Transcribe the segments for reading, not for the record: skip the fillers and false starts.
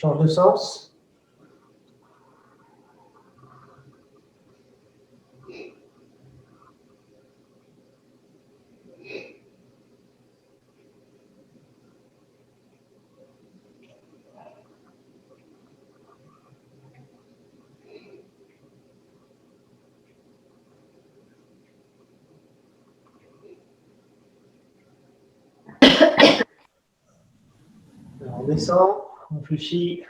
change de sens. Alors, on descend, on fléchit.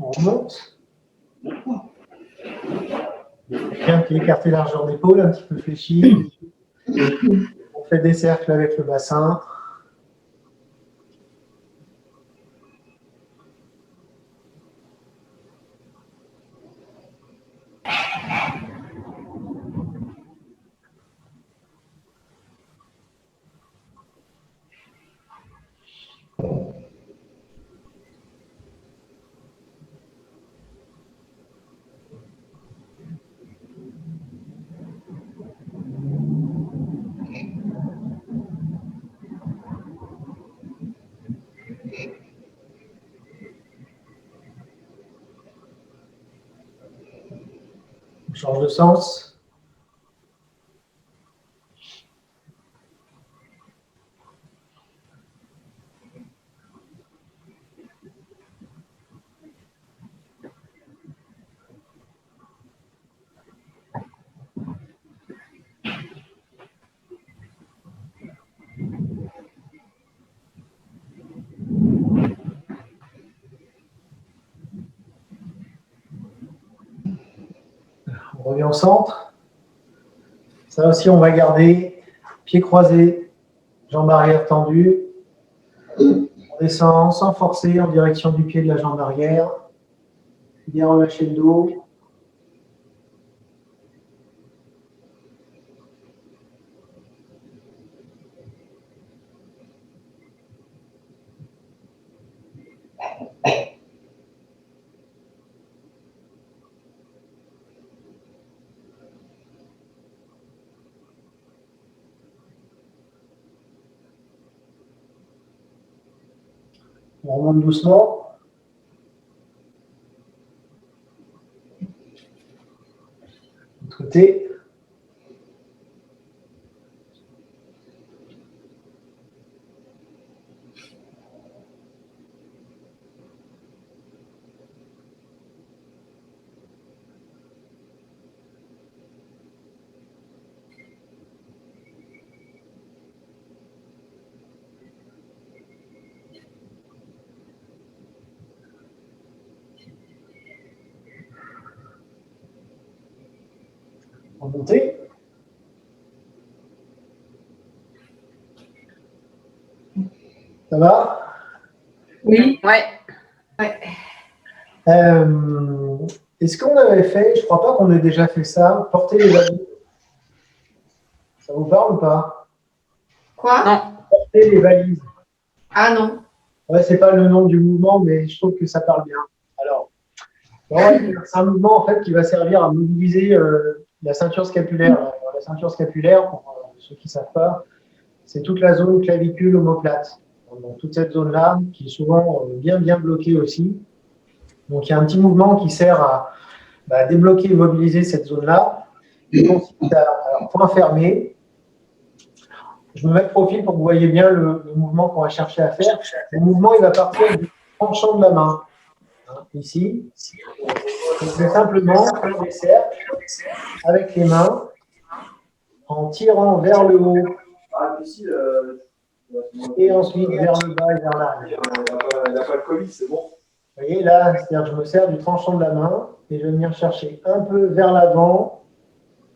On remonte. Bien qui écarte la largeur d'épaule, un petit peu fléchi. On fait des cercles avec le bassin. On change de sens. On revient au centre. Ça aussi, on va garder pieds croisés, jambes arrière tendues. On descend sans forcer en direction du pied de la jambe arrière. Bien relâcher le dos. On remonte doucement. De l'autre côté. Remonter. Ça va? Oui. Ouais. Est-ce qu'on avait fait, je ne crois pas qu'on ait déjà fait ça, porter les valises? Ça vous parle ou pas? Quoi? Non. Porter les valises. Ah non. Ouais, c'est pas le nom du mouvement, mais je trouve que ça parle bien. Alors, c'est un mouvement en fait qui va servir à mobiliser la ceinture scapulaire. La ceinture scapulaire, pour ceux qui ne savent pas, c'est toute la zone clavicule omoplate. Donc, toute cette zone-là, qui est souvent bien bloquée aussi. Donc, il y a un petit mouvement qui sert à débloquer et mobiliser cette zone-là. Il consiste alors, point fermé. Je me mets de profil pour que vous voyez bien le mouvement qu'on va chercher à faire. Le mouvement, il va partir du tranchant de la main. Ici. Je vais simplement faire des cercles avec les mains en tirant vers le haut et ensuite vers le bas et vers l'arrière. Il n'a pas le Covid, c'est bon. Vous voyez là, c'est-à-dire que je me sers du tranchant de la main et je vais venir chercher un peu vers l'avant,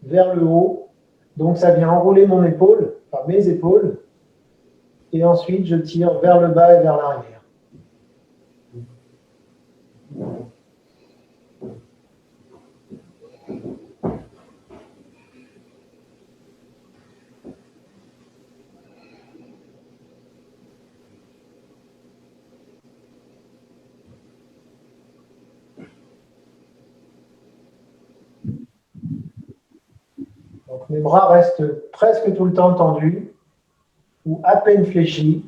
vers le haut. Donc ça vient enrouler mon épaule, enfin mes épaules. et ensuite je tire vers le bas et vers l'arrière. Donc mes bras restent presque tout le temps tendus ou à peine fléchis,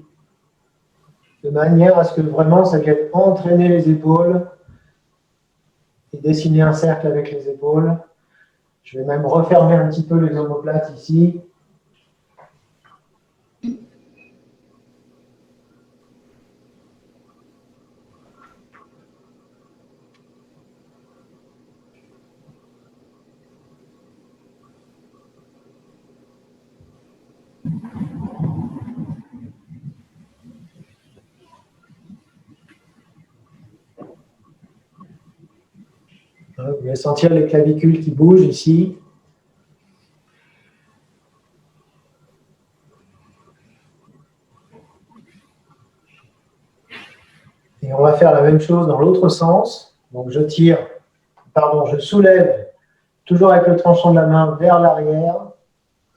de manière à ce que vraiment ça vienne entraîner les épaules et dessiner un cercle avec les épaules. Je vais même refermer un petit peu les omoplates ici. Vous allez sentir les clavicules qui bougent ici. Et on va faire la même chose dans l'autre sens. Donc je soulève toujours avec le tranchant de la main vers l'arrière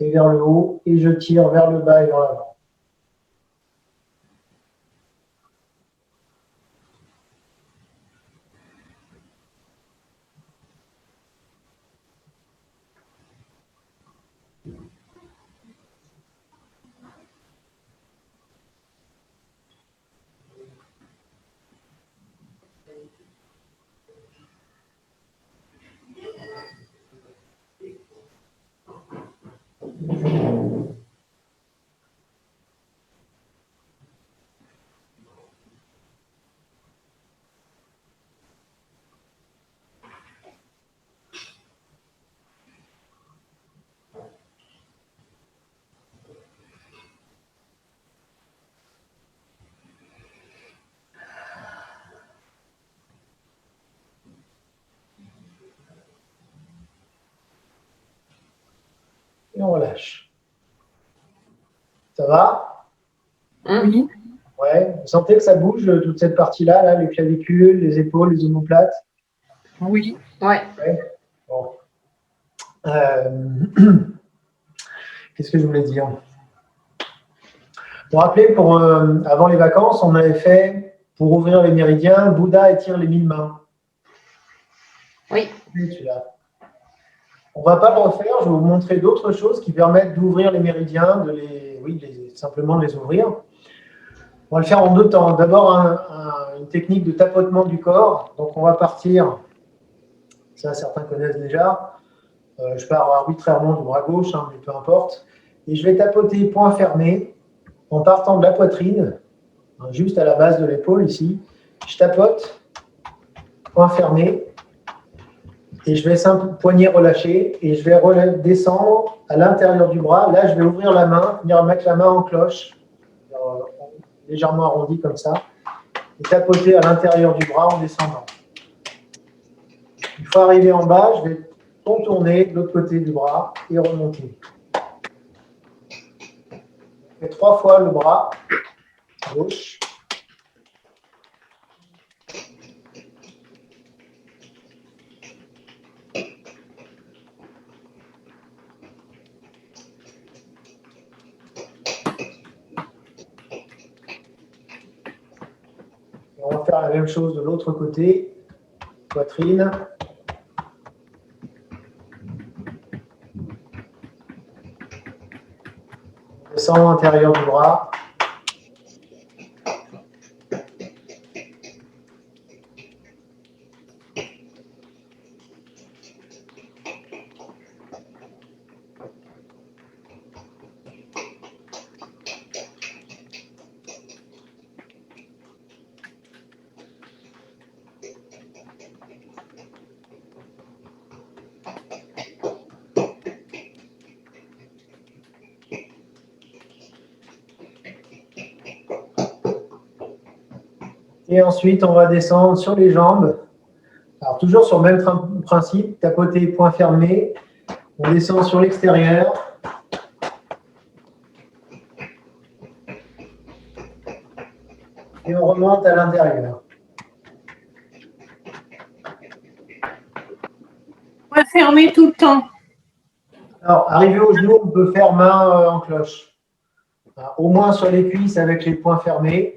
et vers le haut, et je tire vers le bas et vers l'avant. Et on relâche. Ça va? Oui. Ouais. Vous sentez que ça bouge, toute cette partie-là, là, les clavicules, les épaules, les omoplates? Oui. Ouais. Bon. Qu'est-ce que je voulais dire? Vous vous rappelez, avant les vacances, on avait fait, pour ouvrir les méridiens, Bouddha étire les 1000 mains. Oui. Celui-là. On ne va pas le refaire, je vais vous montrer d'autres choses qui permettent d'ouvrir les méridiens, simplement de les ouvrir. On va le faire en 2 temps. D'abord, une technique de tapotement du corps. Donc, on va partir, ça certains connaissent déjà, je pars arbitrairement du bras gauche, mais peu importe. Et je vais tapoter point fermé en partant de la poitrine, juste à la base de l'épaule ici. Je tapote, point fermé, et je vais simple poignet relâché, et je vais descendre à l'intérieur du bras. Là, je vais ouvrir la main, venir mettre la main en cloche, légèrement arrondi comme ça, et tapoter à l'intérieur du bras en descendant. Une fois arrivé en bas, je vais contourner de l'autre côté du bras et remonter. Je fais 3 fois le bras gauche. Et on va faire la même chose de l'autre côté, poitrine. On descend à l'intérieur du bras. Et ensuite, on va descendre sur les jambes. Alors, toujours sur le même principe, tapoter, point fermé. On descend sur l'extérieur. et on remonte à l'intérieur. On va fermer tout le temps. Alors, arrivé au genou, on peut faire main en cloche. Au moins sur les cuisses avec les poings fermés.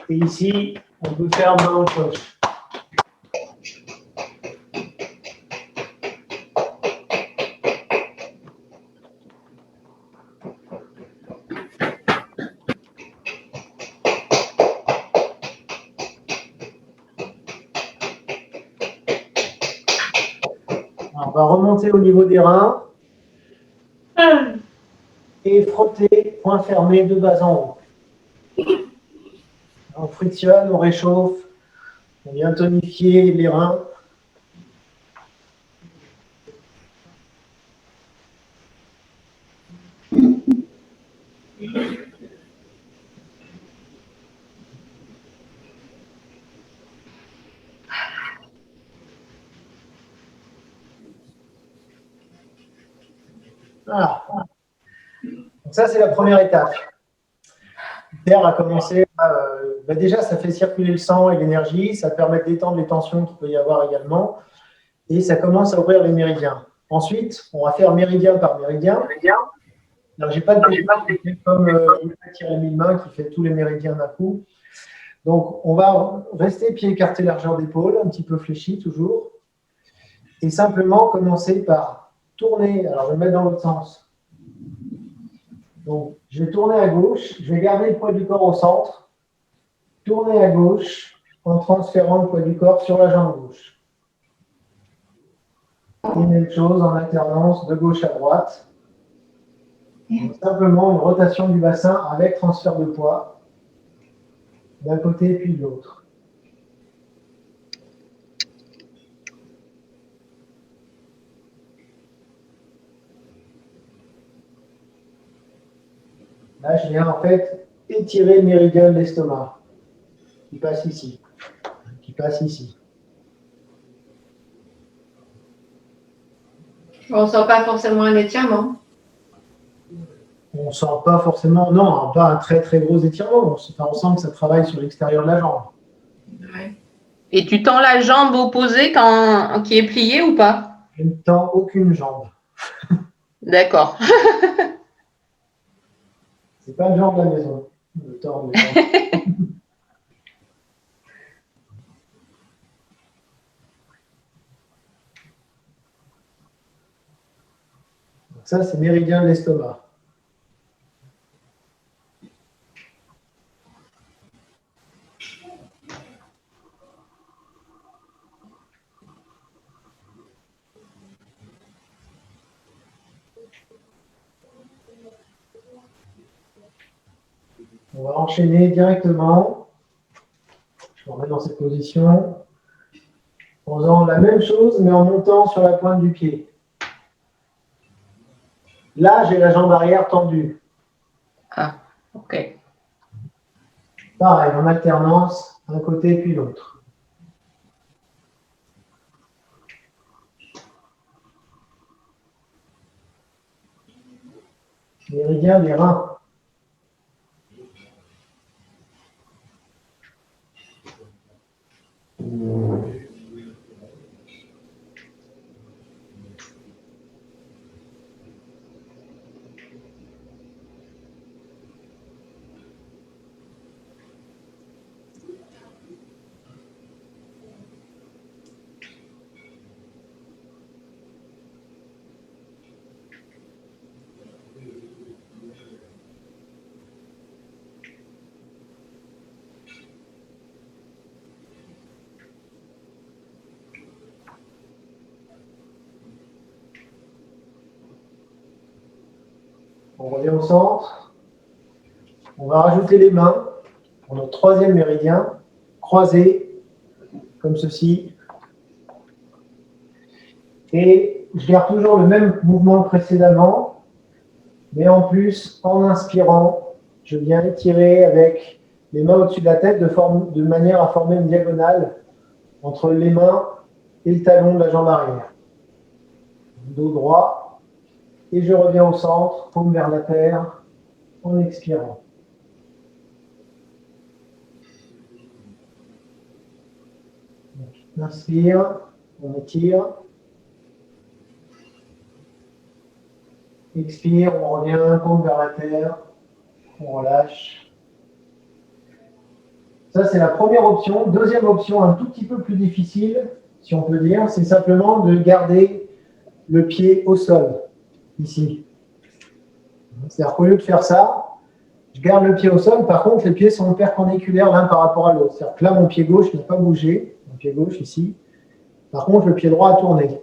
Et ici, on peut faire main en cloche. Alors, on va remonter au niveau des reins. Et frotter, point fermé de bas en haut. On frictionne, on réchauffe, on vient tonifier les reins. Voilà. Donc ça, c'est la première étape. L'air a commencé à, déjà, ça fait circuler le sang et l'énergie, ça permet de détendre les tensions qu'il peut y avoir également, et ça commence à ouvrir les méridiens. Ensuite, on va faire méridien par méridien. Alors, j'ai pas de technique comme Thierry Millemain qui fait tous les méridiens d'un coup. Donc, on va rester pied écarté, largeur d'épaule, un petit peu fléchi toujours, et simplement commencer par tourner. Alors, je vais me mettre dans l'autre sens. Donc, je vais tourner à gauche, je vais garder le poids du corps au centre, tourner à gauche en transférant le poids du corps sur la jambe gauche. Et même chose en alternance de gauche à droite. Donc, simplement une rotation du bassin avec transfert de poids d'un côté puis de l'autre. Là, je viens en fait étirer le méridien de l'estomac qui passe ici, qui passe ici. On ne sent pas forcément un étirement. On ne sent pas forcément, non, pas un très très gros étirement. On sent que ça travaille sur l'extérieur de la jambe. Ouais. Et tu tends la jambe opposée qui est pliée ou pas? Je ne tends aucune jambe. D'accord. C'est pas le genre de la maison. De tordre les jambes. Donc ça, c'est méridien de l'estomac. On va enchaîner directement. Je me remets dans cette position. En faisant la même chose, mais en montant sur la pointe du pied. Là, j'ai la jambe arrière tendue. Ah, ok. Pareil, en alternance, un côté puis l'autre. Méridien des reins. On revient au centre. On va rajouter les mains pour notre troisième méridien, croisés, comme ceci. Et je garde toujours le même mouvement que précédemment, mais en plus, en inspirant, je viens étirer avec les mains au-dessus de la tête de manière à former une diagonale entre les mains et le talon de la jambe arrière. Dos droit, et je reviens au centre, paume vers la terre, en expirant. Donc, inspire, on étire. Expire, on revient, paume vers la terre, on relâche. Ça, c'est la première option. Deuxième option, un tout petit peu plus difficile, si on peut dire, c'est simplement de garder le pied au sol, ici. C'est-à-dire qu'au lieu de faire ça, je garde le pied au sol. Par contre, les pieds sont perpendiculaires l'un par rapport à l'autre. C'est-à-dire que là, mon pied gauche n'a pas bougé. Mon pied gauche, ici. Par contre, le pied droit a tourné.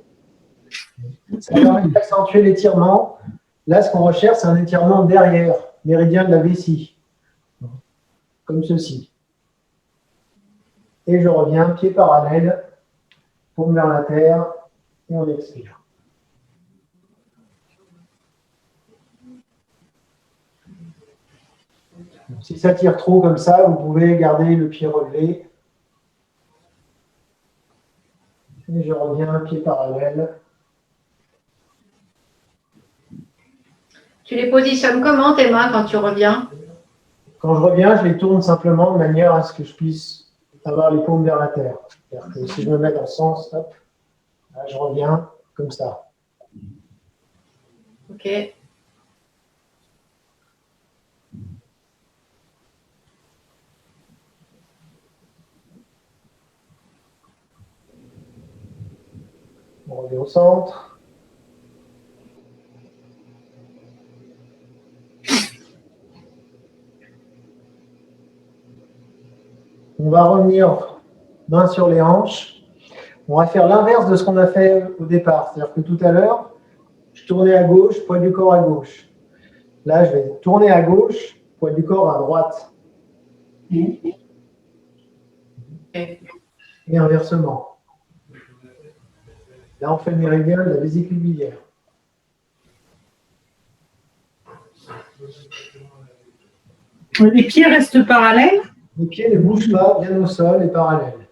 Ça permet d'accentuer l'étirement. Là, ce qu'on recherche, c'est un étirement derrière, méridien de la vessie. Comme ceci. Et je reviens, pied parallèle, paume vers la terre, et on expire. Donc, si ça tire trop comme ça, vous pouvez garder le pied relevé. Et je reviens, pied parallèle. Tu les positionnes comment tes mains quand tu reviens? Quand je reviens, je les tourne simplement de manière à ce que je puisse avoir les paumes vers la terre. C'est-à-dire que si je me mets dans le sens, hop, là, je reviens comme ça. Ok. On revient au centre. On va revenir main sur les hanches. On va faire l'inverse de ce qu'on a fait au départ. C'est-à-dire que tout à l'heure, je tournais à gauche, poids du corps à gauche. Là, je vais tourner à gauche, poids du corps à droite. Et inversement. Là, on fait le méridien de la vésicule biliaire. Les pieds restent parallèles? Les pieds ne bougent pas, viennent au sol et parallèles.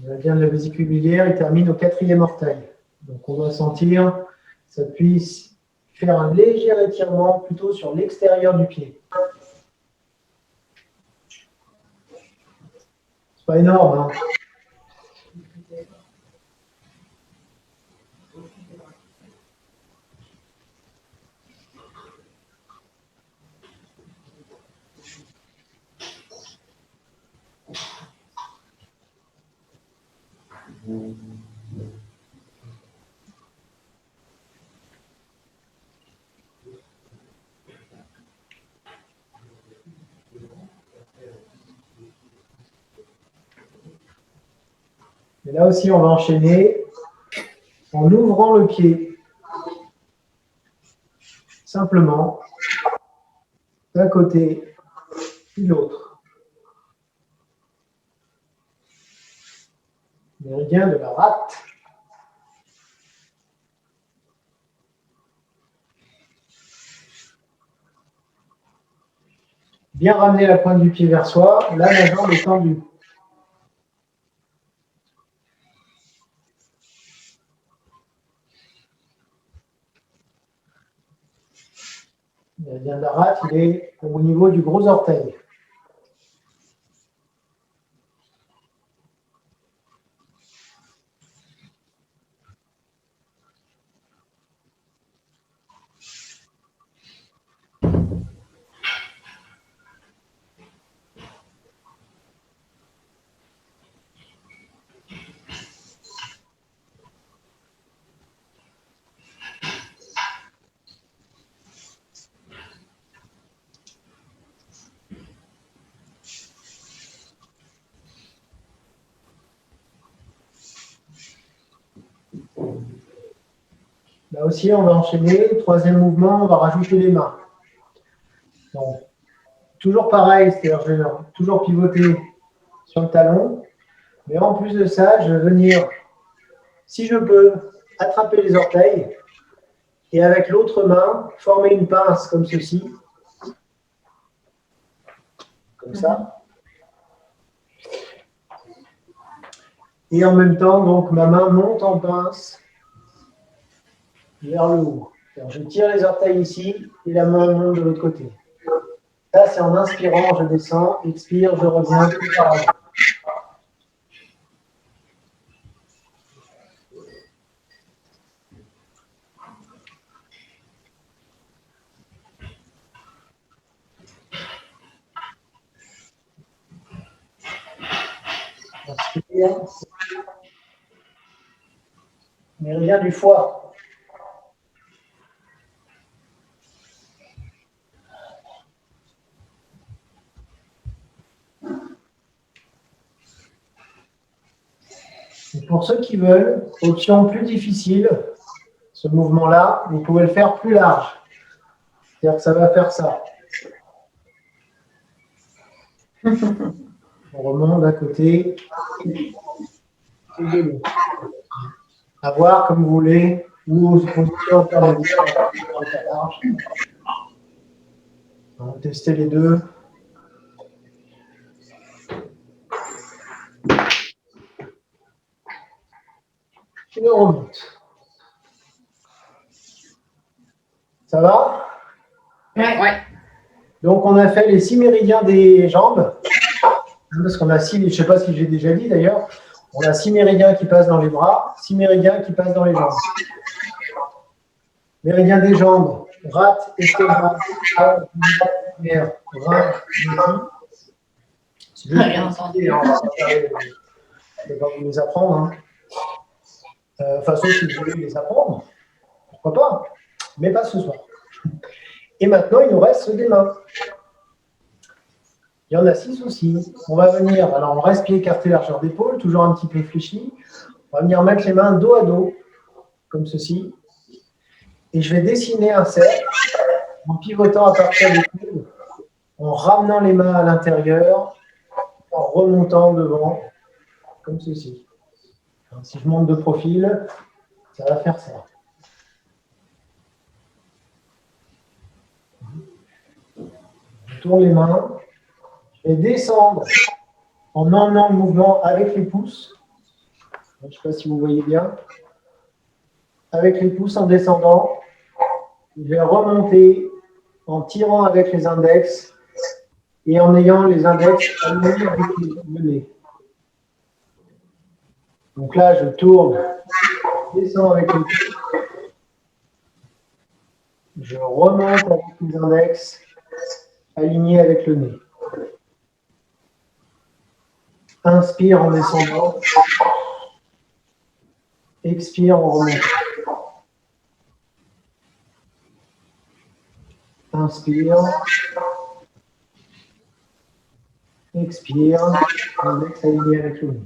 Le méridien de la vésicule biliaire, il termine au 4e orteil. Donc, on doit sentir que ça puisse faire un léger étirement plutôt sur l'extérieur du pied. C'est pas énorme, hein? Et là aussi, on va enchaîner en ouvrant le pied. Simplement, d'un côté puis l'autre. Méridien de la rate. Bien ramener la pointe du pied vers soi. Là, la jambe est tendue. Le méridien de la rate, il est au niveau du gros orteil. Là aussi, on va enchaîner. Troisième mouvement, on va rajouter les mains. Donc, toujours pareil, c'est-à-dire je vais toujours pivoter sur le talon. Mais en plus de ça, je vais venir, si je peux, attraper les orteils et avec l'autre main, former une pince comme ceci. Comme ça. Et en même temps, donc, ma main monte en pince vers le haut. Alors, je tire les orteils ici et la main monte de l'autre côté. Ça, c'est en inspirant, je descends, expire, je reviens, tout pareil. Inspire. Méridien du foie. Et pour ceux qui veulent, option plus difficile, ce mouvement-là, vous pouvez le faire plus large. C'est-à-dire que ça va faire ça. On remonte d'un côté et de l'autre. À voir comme vous voulez, ou se positionner en termes de large. On va tester les deux. Et on remonte. Ça va? Ouais. Donc, on a fait les 6 méridiens des jambes. Parce qu'on a 6, je ne sais pas si j'ai déjà dit d'ailleurs, on a 6 méridiens qui passent dans les bras, 6 méridiens qui passent dans les jambes. Méridien des jambes, rate, estomac, rein, c'est juste Rien entendu. on va pas vous les apprendre. Hein. Enfin, sauf si vous voulez les apprendre, pourquoi pas, mais pas ce soir. Et maintenant, il nous reste ceux des mains. Il y en a 6 aussi. On va venir, alors on reste pied écarté, largeur d'épaule, toujours un petit peu fléchi. On va venir mettre les mains dos à dos, comme ceci. Et je vais dessiner un cercle en pivotant à partir des coudes, en ramenant les mains à l'intérieur, en remontant devant, comme ceci. Alors, si je monte de profil, ça va faire ça. Je tourne les mains. Je vais descendre en emmenant le mouvement avec les pouces. Je ne sais pas si vous voyez bien. Avec les pouces en descendant. Je vais remonter en tirant avec les index et en ayant les index alignés avec le nez. Donc là, je tourne, je descends avec les pouces. Je remonte avec les index alignés avec le nez. Inspire en descendant. Expire en remontant. Inspire. Expire. Index aligné avec le nez.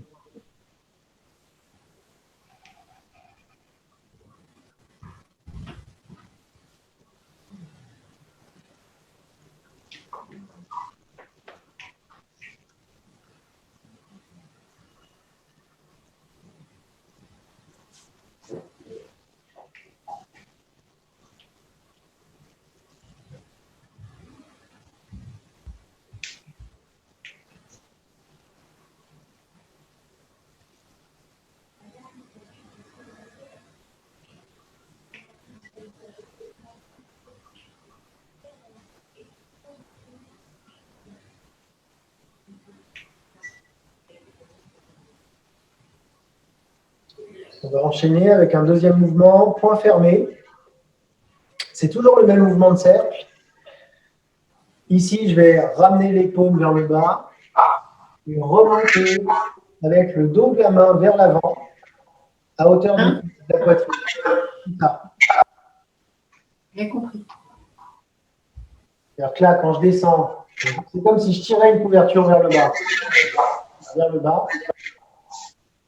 On va enchaîner avec un deuxième mouvement, point fermé. C'est toujours le même mouvement de cercle. Ici, je vais ramener les paumes vers le bas et remonter avec le dos de la main vers l'avant, à hauteur de la poitrine. Ça. J'ai compris. C'est-à-dire que là, quand je descends, c'est comme si je tirais une couverture vers le bas. Vers le bas.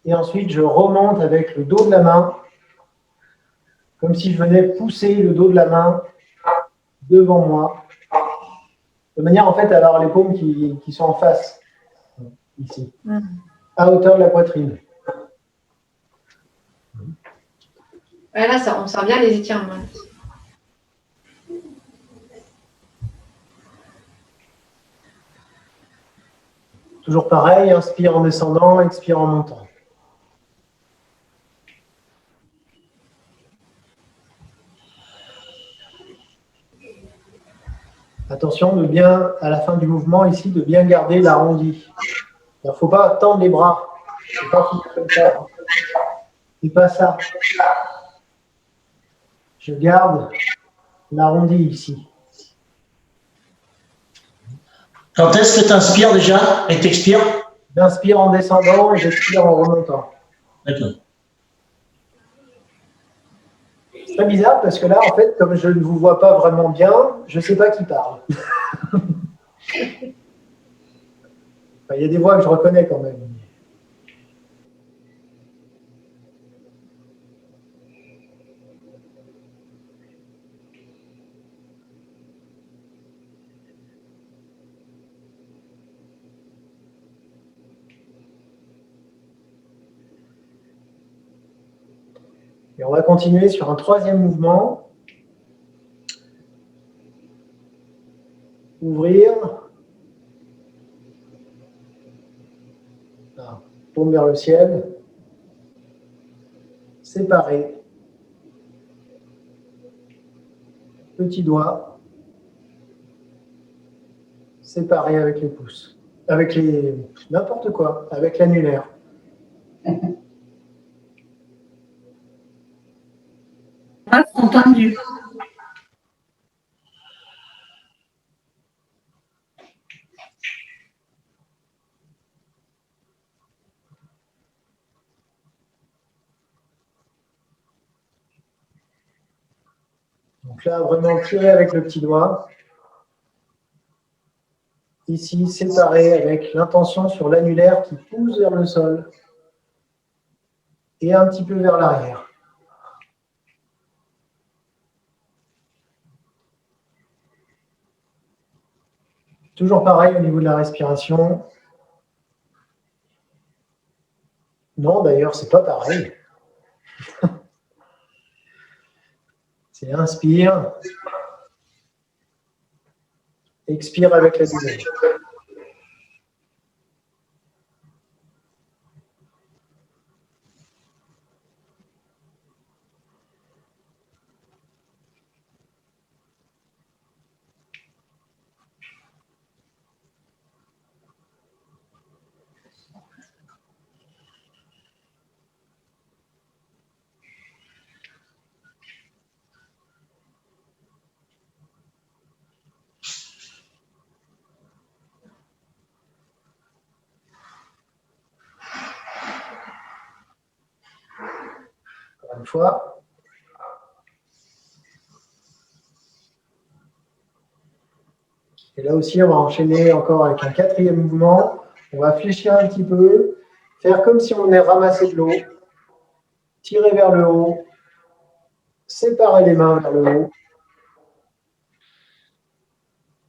Et ensuite, je remonte avec le dos de la main, comme si je venais pousser le dos de la main devant moi, de manière en fait à avoir les paumes qui sont en face, ici, à hauteur de la poitrine. Ouais, là, ça, on sent bien les étirements. Toujours pareil, inspire en descendant, expire en montant. Attention de bien, à la fin du mouvement ici, de bien garder l'arrondi. Il ne faut pas tendre les bras. Il ne faut pas finir comme ça. C'est pas ça. Je garde l'arrondi ici. Quand est-ce que tu inspires déjà et t'expires? J'inspire en descendant et j'expire en remontant. D'accord. C'est très bizarre parce que là, en fait, comme je ne vous vois pas vraiment bien, je ne sais pas qui parle. Enfin, il y a des voix que je reconnais quand même. Et on va continuer sur un troisième mouvement. Ouvrir. Ah, paume vers le ciel. Séparer. Petit doigt. Séparer avec les pouces. Avec les... n'importe quoi. Avec l'annulaire. Ah, entendu. Donc là, vraiment tirer avec le petit doigt. Ici, séparer avec l'intention sur l'annulaire qui pousse vers le sol et un petit peu vers l'arrière. Toujours pareil au niveau de la respiration. Non, d'ailleurs, c'est pas pareil. C'est inspire. Expire avec la douleur. Encore une fois. Et là aussi, on va enchaîner encore avec un quatrième mouvement. On va fléchir un petit peu, faire comme si on venait ramasser de l'eau, tirer vers le haut, séparer les mains vers le haut,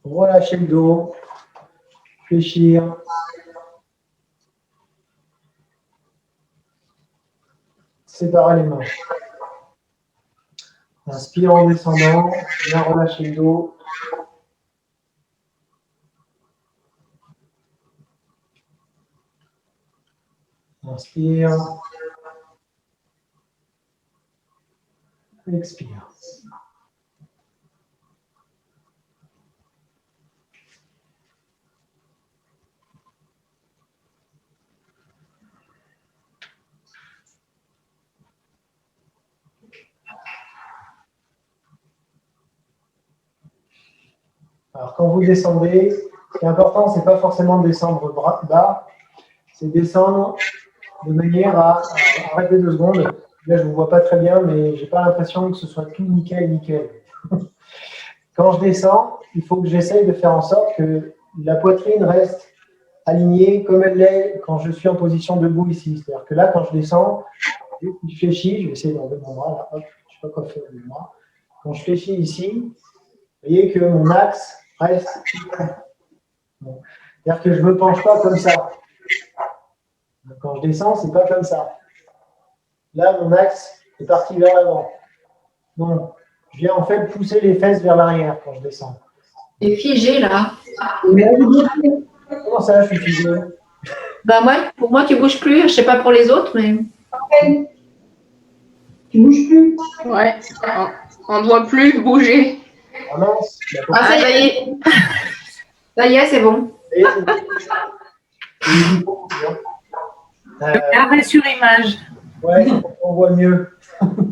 relâcher le dos, fléchir. Séparer les mains. Inspire en descendant, bien relâcher le dos. Inspire. Expire. Alors, quand vous descendez, ce qui est important, ce n'est pas forcément de descendre bas, c'est descendre de manière à arrêter 2 secondes. Là, je ne vous vois pas très bien, mais je n'ai pas l'impression que ce soit tout nickel. Quand je descends, il faut que j'essaye de faire en sorte que la poitrine reste alignée comme elle l'est quand je suis en position debout ici. C'est-à-dire que là, quand je descends, je fléchis, je vais essayer d'enlever mon bras, là, hop, je ne sais pas quoi faire avec moi. Quand je fléchis ici, vous voyez que mon axe reste. Bon. C'est-à-dire que je ne me penche pas comme ça. Quand je descends, ce n'est pas comme ça. Là, mon axe est parti vers l'avant. Bon, je viens en fait pousser les fesses vers l'arrière quand je descends. Tu es figé là. Comment ça, je suis figé? Ben moi, pour moi, tu bouges plus. Je ne sais pas pour les autres, mais. Tu bouges plus. Ouais, on ne doit plus bouger. Ah mince. Ah, ça y est. Ça y est, c'est bon. Et c'est bon. Arrêt sur image. Ouais, on voit mieux.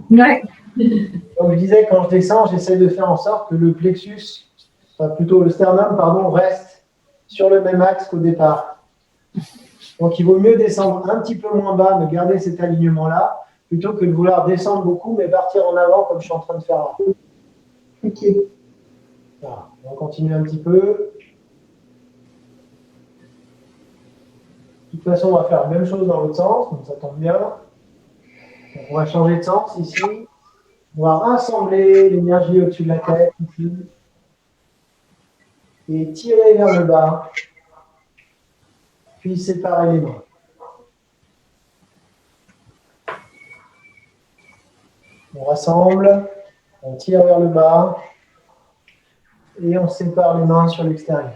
Ouais. Comme je disais, quand je descends, j'essaie de faire en sorte que le plexus, enfin plutôt le sternum, pardon, reste sur le même axe qu'au départ. Donc il vaut mieux descendre un petit peu moins bas, mais garder cet alignement-là, plutôt que de vouloir descendre beaucoup, mais partir en avant comme je suis en train de faire là. Ok. Voilà. On continue un petit peu. De toute façon, on va faire la même chose dans l'autre sens, donc ça tombe bien. Donc, on va changer de sens ici. On va rassembler l'énergie au-dessus de la tête ici. Et tirer vers le bas. Puis séparer les mains. On rassemble, on tire vers le bas et on sépare les mains sur l'extérieur.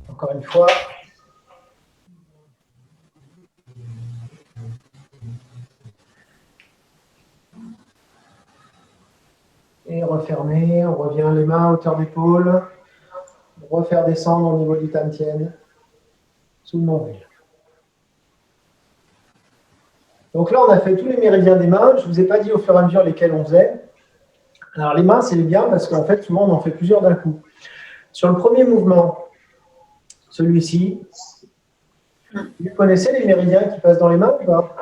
Encore une fois. Et refermer, on revient les mains à hauteur d'épaule. Refaire descendre au niveau du tam-tien, sous le nombril. Donc là, on a fait tous les méridiens des mains. Je ne vous ai pas dit au fur et à mesure lesquels on faisait. Alors les mains, c'est bien parce qu'en fait, souvent, on en fait plusieurs d'un coup. Sur le premier mouvement, celui-ci, vous connaissez les méridiens qui passent dans les mains ou pas?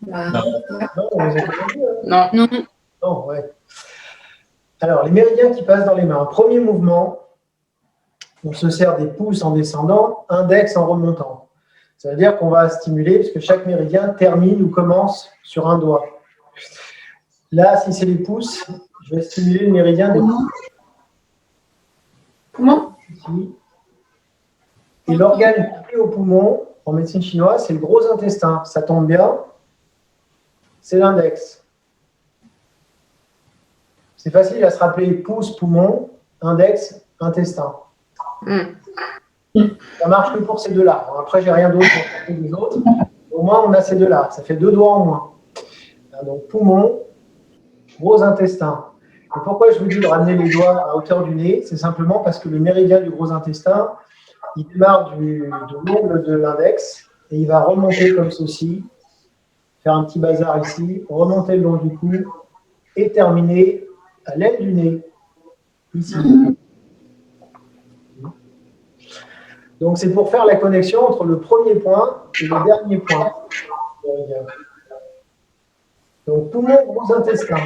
Non, on les a pas vus, hein. Non. Non, ouais. Alors, les méridiens qui passent dans les mains. Premier mouvement, on se sert des pouces en descendant, index en remontant. Ça veut dire qu'on va stimuler, puisque chaque méridien termine ou commence sur un doigt. Là, si c'est les pouces, je vais stimuler le méridien des pouces. Comment? Ici. Et l'organe qui est au poumon, en médecine chinoise, c'est le gros intestin. Ça tombe bien, c'est l'index. C'est facile à se rappeler pouce, poumon, index, intestin. Ça marche que pour ces deux-là. Après, j'ai rien d'autre pour les autres. Au moins, on a ces deux-là. Ça fait 2 doigts en moins. Donc, poumon, gros intestin. Et pourquoi je vous dis de ramener les doigts à hauteur du nez? C'est simplement parce que le méridien du gros intestin, il démarre de l'ongle de l'index et il va remonter comme ceci, faire un petit bazar ici, remonter le long du cou et terminer à l'aile du nez, ici. Donc, c'est pour faire la connexion entre le premier point et le dernier point. Donc, poumon, gros intestin.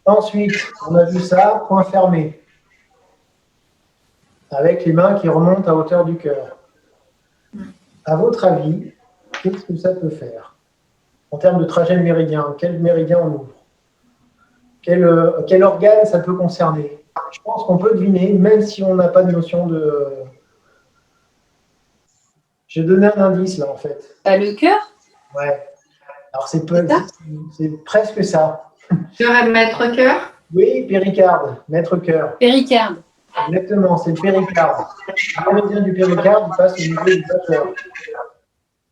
Ensuite, on a vu ça, point fermé. Avec les mains qui remontent à hauteur du cœur. À votre avis, qu'est-ce que ça peut faire? En termes de trajet méridien, quel méridien on ouvre? Quel organe ça peut concerner? Je pense qu'on peut deviner, même si on n'a pas de notion de... J'ai donné un indice, là, en fait. Le cœur? Ouais. Alors, c'est presque ça. Cœur et maître cœur? Oui, péricarde, maître cœur. Péricarde. Exactement, c'est le péricarde. Le méridien du péricarde, il passe au niveau du cœur.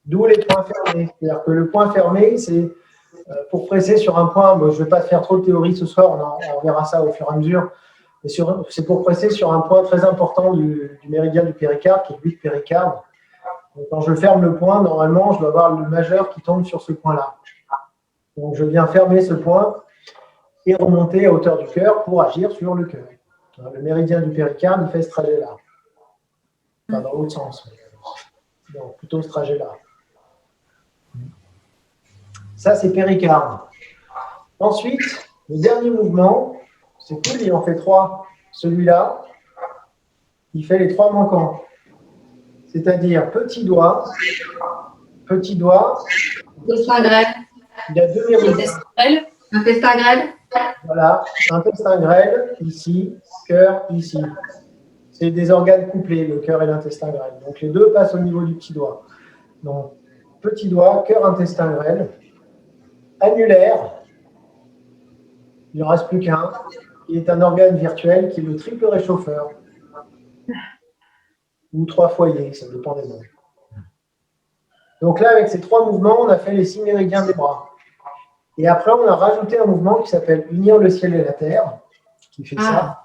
D'où les points fermés. C'est-à-dire que le point fermé, c'est pour presser sur un point. Bon, je ne vais pas faire trop de théorie ce soir, on verra ça au fur et à mesure. C'est pour presser sur un point très important du méridien du péricarde, qui est le péricarde. Donc, quand je ferme le point, normalement, je dois avoir le majeur qui tombe sur ce point-là. Donc, je viens fermer ce point et remonter à hauteur du cœur pour agir sur le cœur. Le méridien du péricarde, il fait ce trajet-là. Enfin, dans l'autre sens. Donc, plutôt ce trajet-là. Ça, c'est péricarde. Ensuite, le dernier mouvement, c'est cool, il en fait 3. Celui-là, il fait les 3 manquants. C'est-à-dire petit doigt, Intestin grêle. il a 2 méridiens. Intestin grêle. Voilà, intestin grêle, ici, cœur, ici. C'est des organes couplés, le cœur et l'intestin grêle. Donc les deux passent au niveau du petit doigt. Donc, petit doigt, cœur, intestin grêle. Annulaire, il n'en reste plus qu'un, qui est un organe virtuel qui est le triple réchauffeur. Ou 3 foyers, ça dépend des noms. Donc là, avec ces 3 mouvements, on a fait les 6 méridiens des bras. Et après, on a rajouté un mouvement qui s'appelle Unir le ciel et la terre, qui fait ça.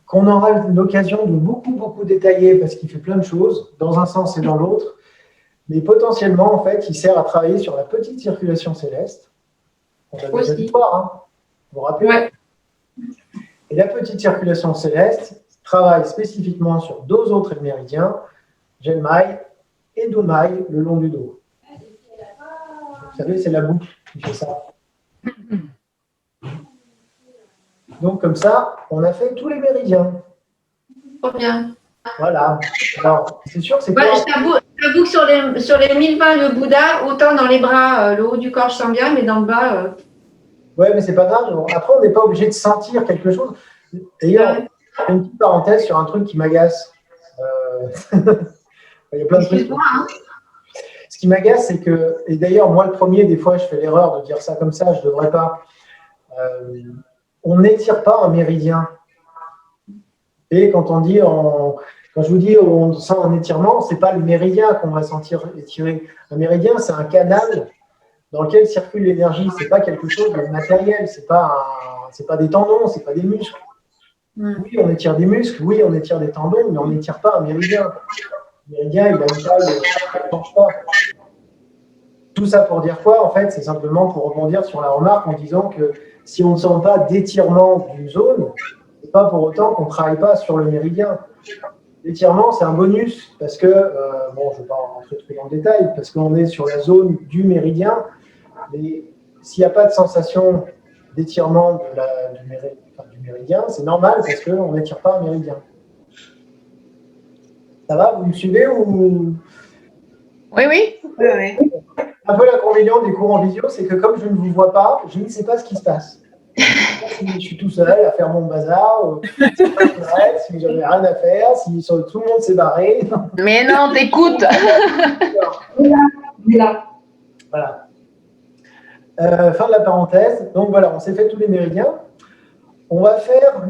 Qu'on aura l'occasion de beaucoup détailler parce qu'il fait plein de choses, dans un sens et dans l'autre. Mais potentiellement, en fait, il sert à travailler sur la petite circulation céleste. On a déjà vu voir, hein. Vous vous rappelez? Ouais. Et la petite circulation céleste travaille spécifiquement sur 2 autres méridiens, Genmai et Domai, le long du dos. Vous savez, c'est la boucle qui fait ça. Donc, comme ça, on a fait tous les méridiens. Trop bien. Voilà. Alors, c'est sûr, c'est Ouais, je t'avoue que sur les 1020, le Bouddha, autant dans les bras, le haut du corps, je sens bien, mais dans le bas. Ouais, mais c'est pas grave. Après, on n'est pas obligé de sentir quelque chose. D'ailleurs, une petite parenthèse sur un truc qui m'agace. Il y a plein de trucs. Excuse-moi, hein. Ce qui m'agace, c'est que, et d'ailleurs, moi, le premier, des fois, je fais l'erreur de dire ça comme ça, je ne devrais pas. On n'étire pas un méridien. Et quand on dit, quand je vous dis on sent un étirement, ce n'est pas le méridien qu'on va sentir étirer. Un méridien, c'est un canal dans lequel circule l'énergie. Ce n'est pas quelque chose de matériel, ce n'est pas des tendons, ce n'est pas des muscles. Oui, on étire des muscles, oui, on étire des tendons, mais on n'étire pas un méridien. Le méridien, il a une taille, il ne change pas. Tout ça pour dire quoi? En fait, c'est simplement pour rebondir sur la remarque en disant que si on ne sent pas d'étirement d'une zone, ce n'est pas pour autant qu'on ne travaille pas sur le méridien. L'étirement, c'est un bonus parce que, bon, je ne vais pas rentrer trop dans le détail, parce qu'on est sur la zone du méridien, mais s'il n'y a pas de sensation d'étirement du méridien, c'est normal parce qu'on n'étire pas un méridien. Ça va? Vous me suivez ou... Oui. Un peu l'inconvénient des cours en visio, c'est que comme je ne vous vois pas, je ne sais pas ce qui se passe. Je suis tout seul à faire mon bazar, si j'avais rien à faire, si tout le monde s'est barré. Mais non, t'écoutes. Voilà. Fin de la parenthèse. Donc voilà, on s'est fait tous les méridiens. On va faire,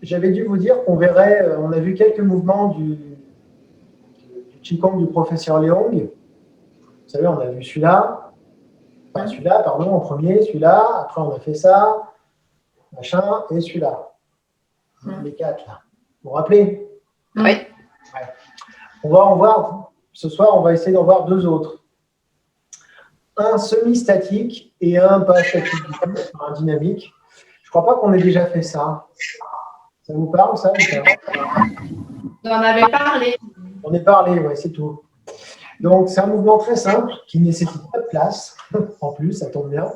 j'avais dû vous dire qu'on verrait, on a vu quelques mouvements du Qigong du professeur Leong. Vous savez, on a vu celui-là, en premier, celui-là, après on a fait ça, machin, et celui-là. Les 4 là. Vous vous rappelez? Oui. Ouais. On va en voir, ce soir, on va essayer d'en voir 2 autres. Un semi-statique et un pas statique du tout, un dynamique. Je ne crois pas qu'on ait déjà fait ça. Ça vous parle, ça? On en avait parlé. On est parlé, oui, c'est tout. Donc, c'est un mouvement très simple qui ne nécessite pas de place. En plus, ça tombe bien.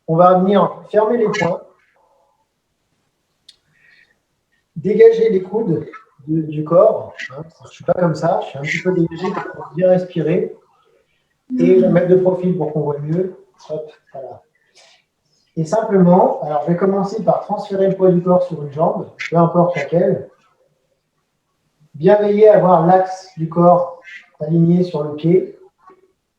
On va venir fermer les poings, dégager les coudes du corps. Je ne suis pas comme ça, je suis un petit peu dégagé pour bien respirer. Et je vais me mettre de profil pour qu'on voit mieux. Hop, voilà. Et simplement, alors je vais commencer par transférer le poids du corps sur une jambe, peu importe laquelle. Bien veiller à avoir l'axe du corps aligné sur le pied.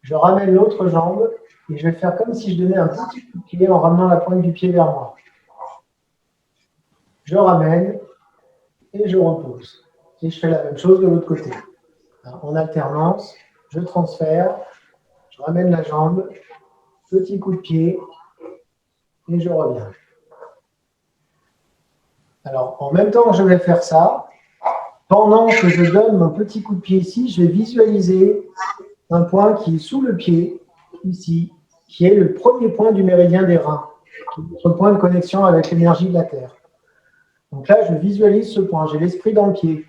Je ramène l'autre jambe et je vais faire comme si je donnais un petit coup de pied en ramenant la pointe du pied vers moi. Je ramène et je repose. Et je fais la même chose de l'autre côté. En alternance, je transfère, je ramène la jambe, petit coup de pied et je reviens. Alors, en même temps que je vais faire ça, pendant que je donne mon petit coup de pied ici, je vais visualiser un point qui est sous le pied, ici, qui est le premier point du méridien des reins, qui est notre point de connexion avec l'énergie de la Terre. Donc là, je visualise ce point, j'ai l'esprit dans le pied.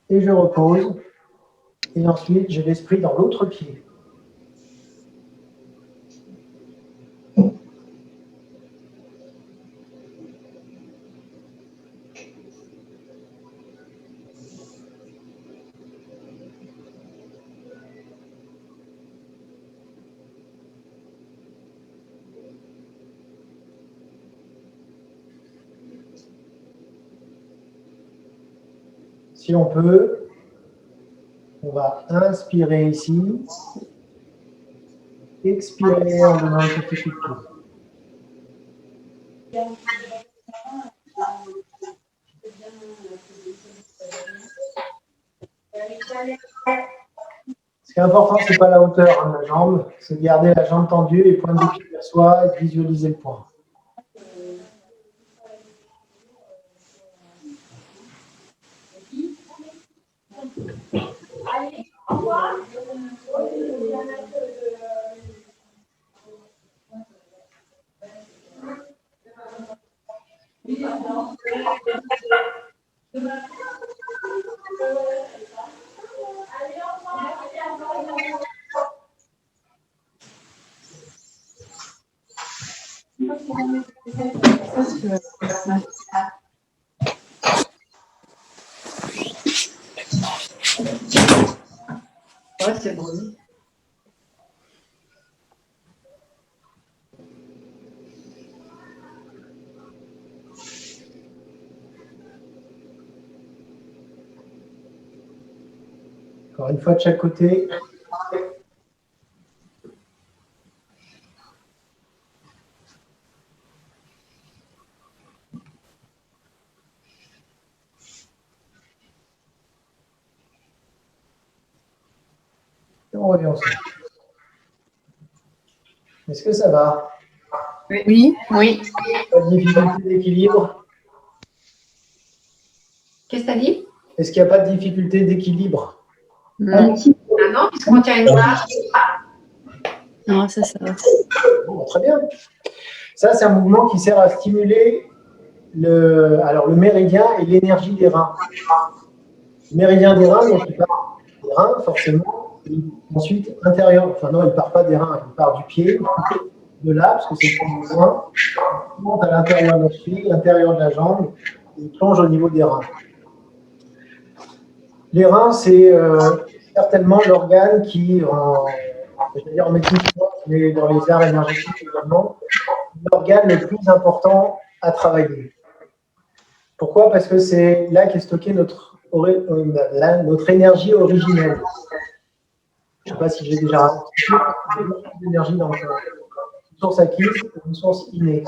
Et je repose. Et ensuite, j'ai l'esprit dans l'autre pied. si on peut, on va inspirer ici, expirer en donnant un petit coup de pied. Ce qui est important, ce n'est pas la hauteur de la jambe, c'est de garder la jambe tendue, les pointes de pied vers soi et de visualiser le point. Ouais, c'est bon. Encore une fois de chaque côté. Et on revient ensemble. Est-ce que ça va? Oui. Oui. Pas de difficulté d'équilibre? Qu'est-ce que tu as dit? Est-ce qu'il n'y a pas de difficulté d'équilibre? Non. Ah non, puisqu'on tient une barre. Non, ça va. Bon, très bien. Ça, c'est un mouvement qui sert à stimuler le méridien et l'énergie des reins. Le méridien des reins, donc il part des reins, forcément, et ensuite intérieur. Enfin non, il ne part pas des reins, il part du pied, de là, parce que c'est le point, il monte à l'intérieur de la cheville, l'intérieur de la jambe, et il plonge au niveau des reins. Les reins, c'est certainement l'organe qui, en médecine, mais dans les arts énergétiques également, l'organe le plus important à travailler. Pourquoi? Parce que c'est là qu'est stockée notre énergie originelle. Je ne sais pas si j'ai déjà raconté, il y a beaucoup d'énergie dans le corps. Une source acquise et une source innée.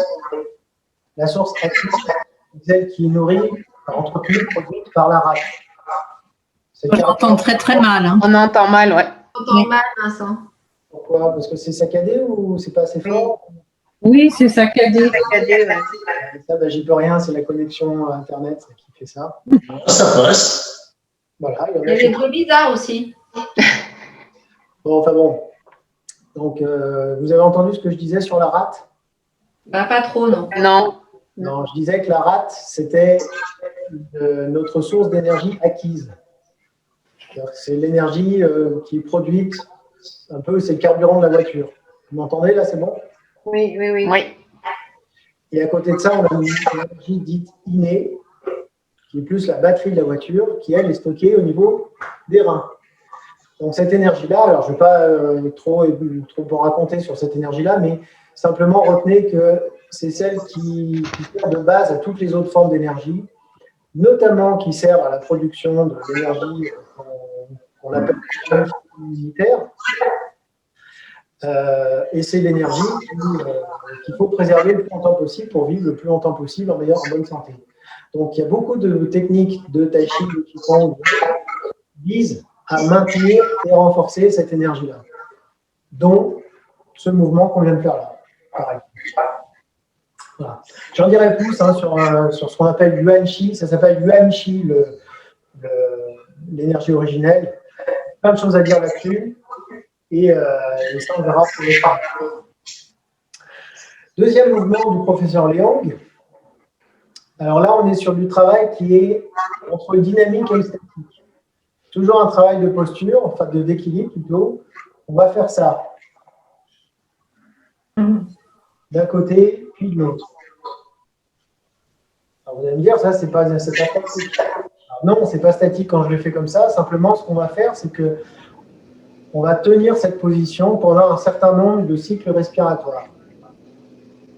La source acquise, c'est celle qui est nourrie, entretenue, produite par la rate. J'entends très très mal. Hein. On entend mal, ouais. On entend mal, Vincent. Pourquoi? Parce que c'est saccadé ou c'est pas assez fort? Oui, c'est saccadé. Ça, ben, j'y peux rien, c'est la connexion Internet qui fait ça. Ça passe. Voilà, Il y a des bruits bizarres aussi. Bon, enfin bon. Donc, vous avez entendu ce que je disais sur la rate? Bah, pas trop, non. Non. Non, je disais que la rate, c'était notre source d'énergie acquise. C'est l'énergie qui est produite, un peu, c'est le carburant de la voiture. Vous m'entendez là, c'est bon? Oui. Et à côté de ça, on a une énergie dite innée, qui est plus la batterie de la voiture, qui elle est stockée au niveau des reins. Donc cette énergie-là, alors je ne vais pas trop en raconter sur cette énergie-là, mais simplement retenez que c'est celle qui sert de base à toutes les autres formes d'énergie, notamment qui sert à la production de l'énergie qu'on appelle militaire. Et c'est l'énergie qu'il faut préserver le plus longtemps possible pour vivre le plus longtemps possible en bonne santé. Donc il y a beaucoup de techniques de tai chi, de qigong, qui visent à maintenir et renforcer cette énergie-là, dont ce mouvement qu'on vient de faire là. Pareil. Voilà. J'en dirai plus hein, sur ce qu'on appelle Yuan Chi. Ça s'appelle Yuan Chi, l'énergie originelle. Plein de choses à dire là-dessus. Et ça, on verra pour les parts. Deuxième mouvement du professeur Leong. Alors là, on est sur du travail qui est entre dynamique et statique. Toujours un travail de posture, enfin d'équilibre plutôt. On va faire ça. D'un côté, puis de l'autre. Vous allez me dire, ça, c'est pas statique. Alors non, c'est pas statique quand je le fais comme ça. Simplement, ce qu'on va faire, c'est que on va tenir cette position pendant un certain nombre de cycles respiratoires.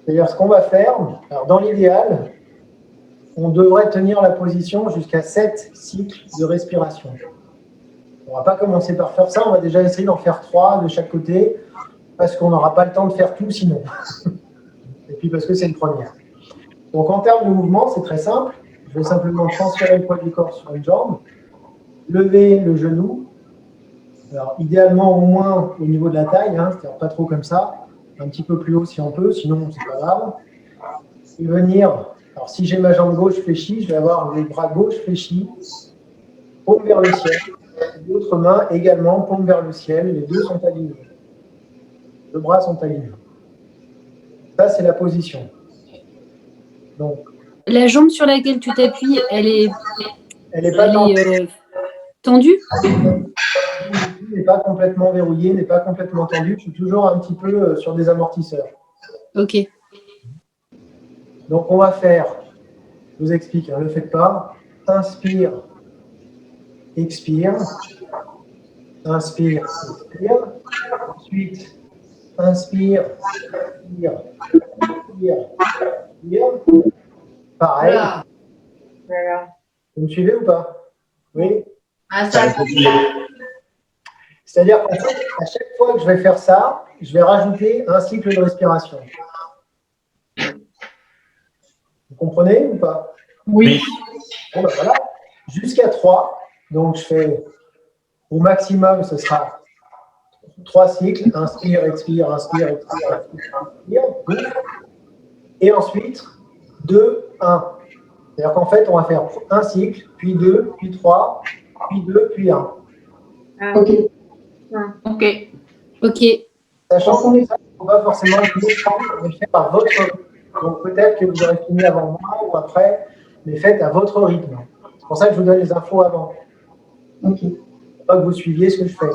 C'est-à-dire, ce qu'on va faire, alors dans l'idéal, on devrait tenir la position jusqu'à 7 cycles de respiration. On ne va pas commencer par faire ça, on va déjà essayer d'en faire 3 de chaque côté, parce qu'on n'aura pas le temps de faire tout sinon. Et puis parce que c'est une première. Donc en termes de mouvement, c'est très simple. Je vais simplement transférer le poids du corps sur une jambe, lever le genou. Alors idéalement au moins au niveau de la taille, hein, c'est-à-dire pas trop comme ça, un petit peu plus haut si on peut, sinon c'est pas grave. Et venir, alors si j'ai ma jambe gauche fléchie, je vais avoir les bras gauche fléchis, paume vers le ciel. L'autre main également, paume vers le ciel, les deux sont alignés. Les bras sont alignés. Ça, c'est la position. Donc, La jambe sur laquelle tu t'appuies, elle n'est pas tendue? N'est pas complètement verrouillée, n'est pas complètement tendue. Je suis toujours un petit peu sur des amortisseurs. Ok. Donc, on va faire, je vous explique, ne le faites pas. Inspire, expire. Inspire, expire. Ensuite, inspire, expire, expire, expire. Pareil. Voilà. Vous me suivez ou pas? Oui. Ah, ça, C'est-à-dire qu'à chaque fois que je vais faire ça, je vais rajouter un cycle de respiration. Vous comprenez ou pas? Oui. Bon, ben voilà. Jusqu'à 3. Donc, je fais au maximum, ce sera 3 cycles. Inspire, expire, inspire, expire, expire, expire. Et ensuite, 2, 1. C'est-à-dire qu'en fait, on va faire un cycle, puis 2, puis 3, puis 2, puis 1. Ok. Sachant que ça, il ne faut pas forcément le faire à votre rythme. Donc peut-être que vous aurez fini avant moi ou après, mais faites à votre rythme. C'est pour ça que je vous donne les infos avant. Ok. Il ne faut pas que vous suiviez ce que je fais.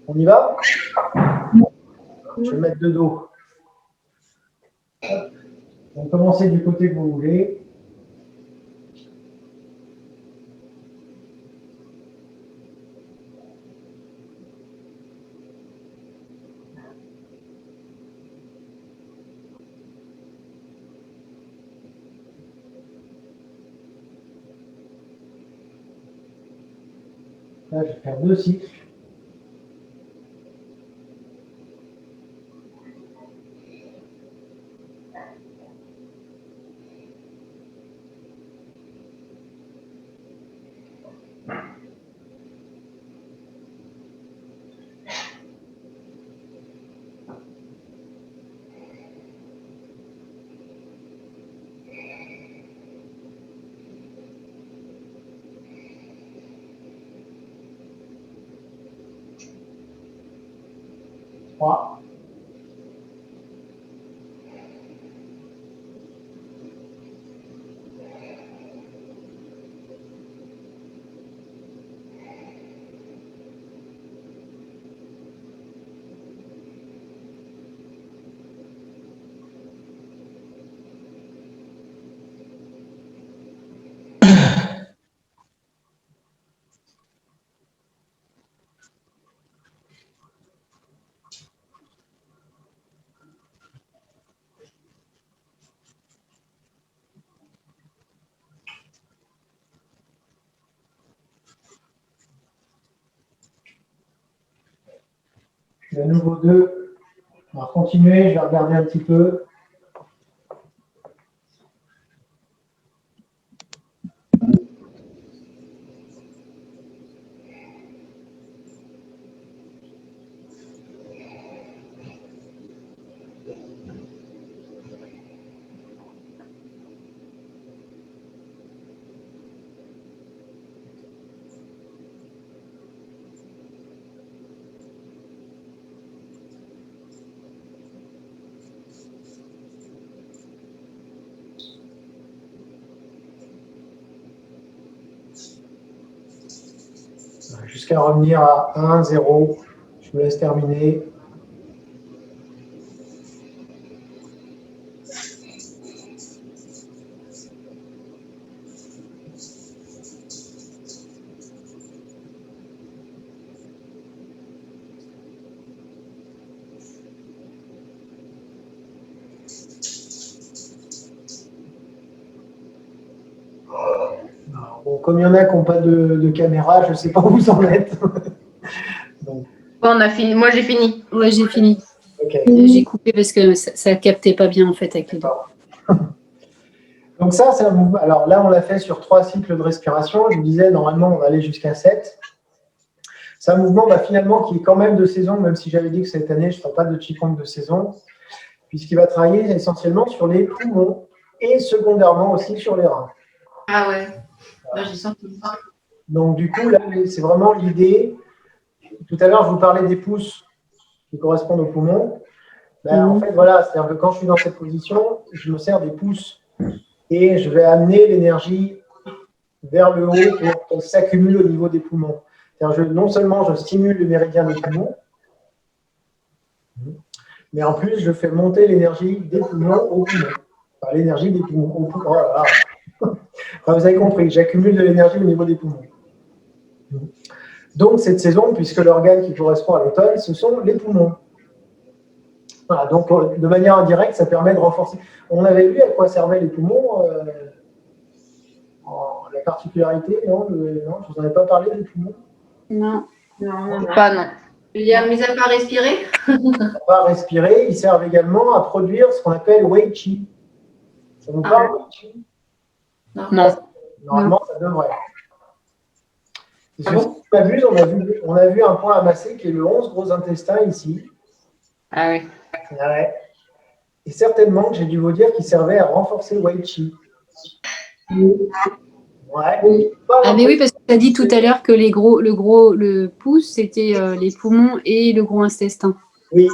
On y va? Je vais mettre de dos. On va commencer du côté que vous voulez. Là, je vais faire 2 cycles. Trois. Puis à nouveau 2. On va continuer, je vais regarder un petit peu. Jusqu'à revenir à 1, 0. Je vous laisse terminer. comme il y en a qui n'ont pas de caméra, je ne sais pas où vous en êtes. Donc, Bon, on a fini. Moi, j'ai fini. Ouais, j'ai fini. ok. J'ai coupé parce que ça captait pas bien en fait avec les deux. Donc ça, c'est un mouvement. Alors là, on l'a fait sur 3 cycles de respiration. Je vous disais, normalement, on va aller jusqu'à 7. C'est un mouvement finalement qui est quand même de saison, même si j'avais dit que cette année, je ne ferai pas de Qigong de saison, puisqu'il va travailler essentiellement sur les poumons et secondairement aussi sur les reins. Ah ouais. Là, j'ai senti. Donc du coup, là, c'est vraiment l'idée. Tout à l'heure, je vous parlais des pouces qui correspondent aux poumons. En fait, voilà, c'est-à-dire que quand je suis dans cette position, je me sers des pouces et je vais amener l'énergie vers le haut pour qu'elle s'accumule au niveau des poumons. Non seulement je stimule le méridien des poumons, mais en plus, je fais monter l'énergie des poumons aux poumons. Enfin, l'énergie des poumons aux poumons. Oh là là. Enfin, vous avez compris, j'accumule de l'énergie au niveau des poumons. Donc, cette saison, puisque l'organe qui correspond à l'automne, ce sont les poumons. Voilà, donc, de manière indirecte, ça permet de renforcer. On avait vu à quoi servaient les poumons. La particularité, non, je ne vous en ai pas parlé des poumons. Non. Pas non. Il y a mis à part respirer. On va respirer, ils servent également à produire ce qu'on appelle Wei Qi. Ça vous parle, Wei Qi? Non. Normalement, ça devrait. Si je m'abuse, on a vu un point amassé qui est le 11 gros intestin ici. Ah oui. Ouais. Et certainement que j'ai dû vous dire qu'il servait à renforcer le Wei Qi. Ouais. Ah mais oui, parce que tu as dit tout à l'heure que le pouce, c'était les poumons et le gros intestin. Oui.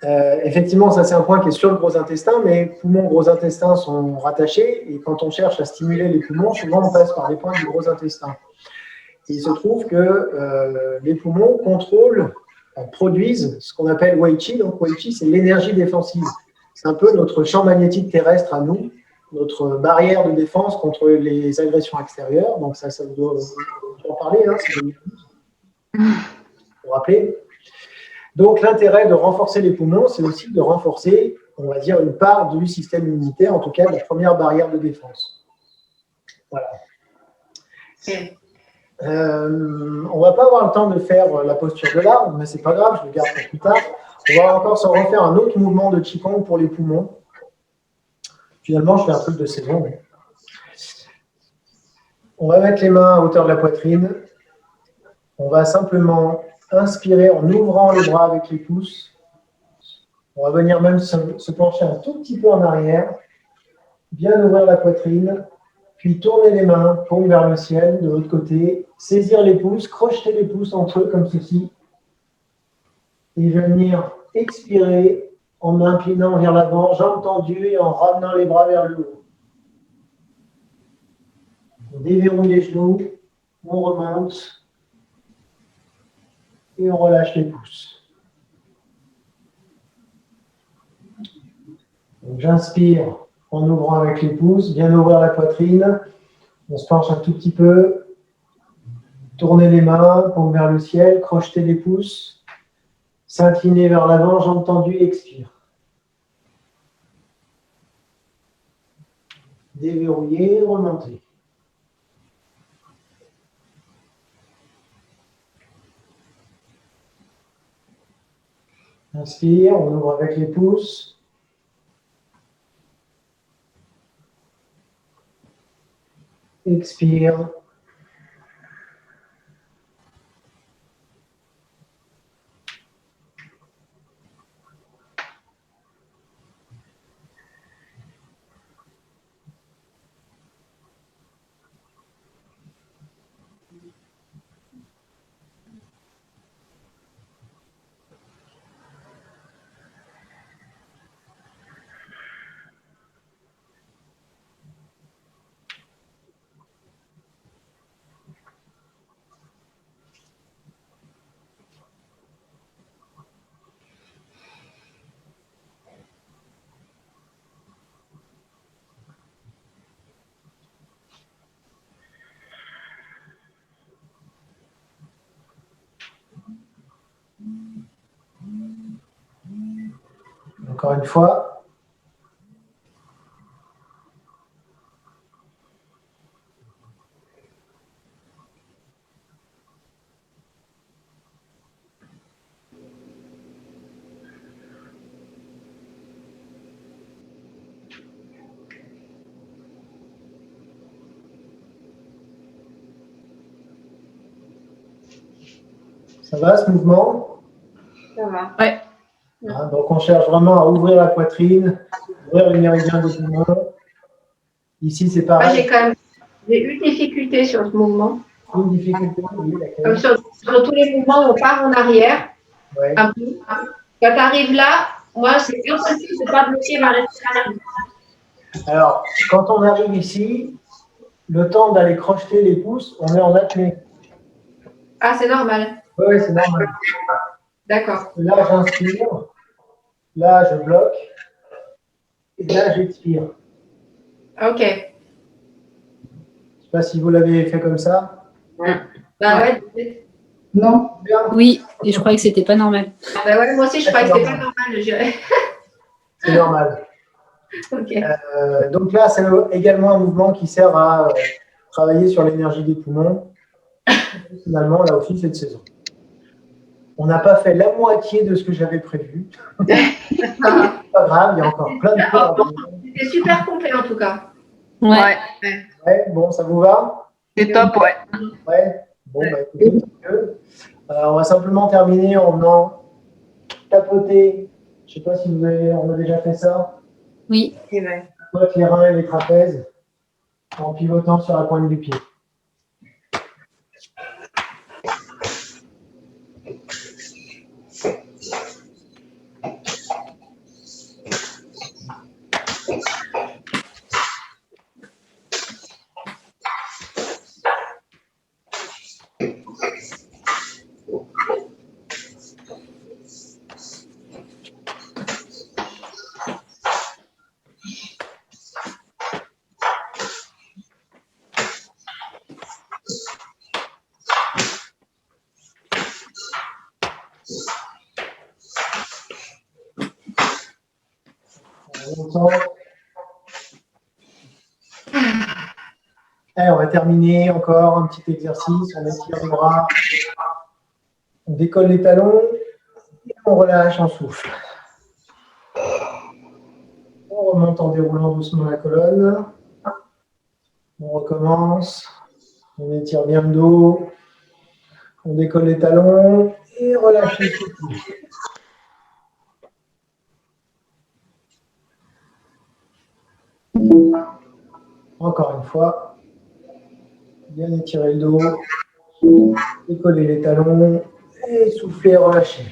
Effectivement, ça c'est un point qui est sur le gros intestin, mais poumons, gros intestin sont rattachés, et quand on cherche à stimuler les poumons, souvent on passe par les points du gros intestin. Et il se trouve que les poumons produisent ce qu'on appelle Wei Qi. Donc Wei Qi, c'est l'énergie défensive. C'est un peu notre champ magnétique terrestre à nous, notre barrière de défense contre les agressions extérieures. Donc ça vous doit en parler, hein, si vous vous rappelez. Donc l'intérêt de renforcer les poumons, c'est aussi de renforcer, on va dire, une part du système immunitaire, en tout cas la première barrière de défense. Voilà. On ne va pas avoir le temps de faire la posture de l'arbre, mais c'est pas grave, je le garde pour plus tard. On va encore se refaire un autre mouvement de Qigong pour les poumons. Finalement, je fais un truc de saison. On va mettre les mains à hauteur de la poitrine. On va simplement inspirer en ouvrant les bras avec les pouces. On va venir même se pencher un tout petit peu en arrière, bien ouvrir la poitrine, puis tourner les mains, paume vers le ciel, de l'autre côté, saisir les pouces, crocheter les pouces entre eux comme ceci, et venir expirer en m'inclinant vers l'avant, jambes tendues et en ramenant les bras vers le haut. On déverrouille les genoux, on remonte et on relâche les pouces. Donc j'inspire en ouvrant avec les pouces, bien ouvrir la poitrine, on se penche un tout petit peu, tourner les mains, paume vers le ciel, crocheter les pouces, s'incliner vers l'avant, jambes tendues, expire. Déverrouiller, remonter. Inspire, on ouvre avec les pouces. Expire. Encore une fois. Ça va ce mouvement? Ça va. Ouais. Hein, donc on cherche vraiment à ouvrir la poitrine, ouvrir les méridiens des poumons. Ici c'est Moi, pareil. j'ai eu des difficultés sur ce mouvement. Une difficulté, oui, Comme laquelle? sur tous les mouvements, on part en arrière. Ouais. Un peu. Quand tu arrives là, moi, c'est impossible de ne pas bloquer ma respiration. Alors, quand on arrive ici, le temps d'aller crocheter les pouces, on est en apnée. Ah, c'est normal. Oui, c'est normal. D'accord. Là, j'inspire. Là, je bloque. Et là, j'expire. Ok. Je ne sais pas si vous l'avez fait comme ça. Bah ouais. Non. Bien. Oui, et je croyais que c'était pas normal. Bah ouais, moi aussi, je croyais que c'était pas normal, je dirais. C'est normal. Ok. Donc là, c'est également un mouvement qui sert à travailler sur l'énergie des poumons. Finalement, là aussi, c'est de saison. On n'a pas fait la moitié de ce que j'avais prévu. Pas grave, il y a encore plein de choses à faire. C'était super complet en tout cas. Ouais. Ouais, bon, ça vous va? C'est top, ouais. Ouais. Bon, bah écoutez, tant mieux. On va simplement terminer en venant tapoter. Je ne sais pas si on a déjà fait ça. Oui. Tapote les reins et les trapèzes en pivotant sur la pointe du pied. Allez, on va terminer encore un petit exercice. On étire les bras, on décolle les talons et on relâche, on souffle. On remonte en déroulant doucement la colonne. On recommence. On étire bien le dos. On décolle les talons et relâche les souffles. Encore une fois. Bien étirer le dos. Décoller les talons et souffler, relâcher.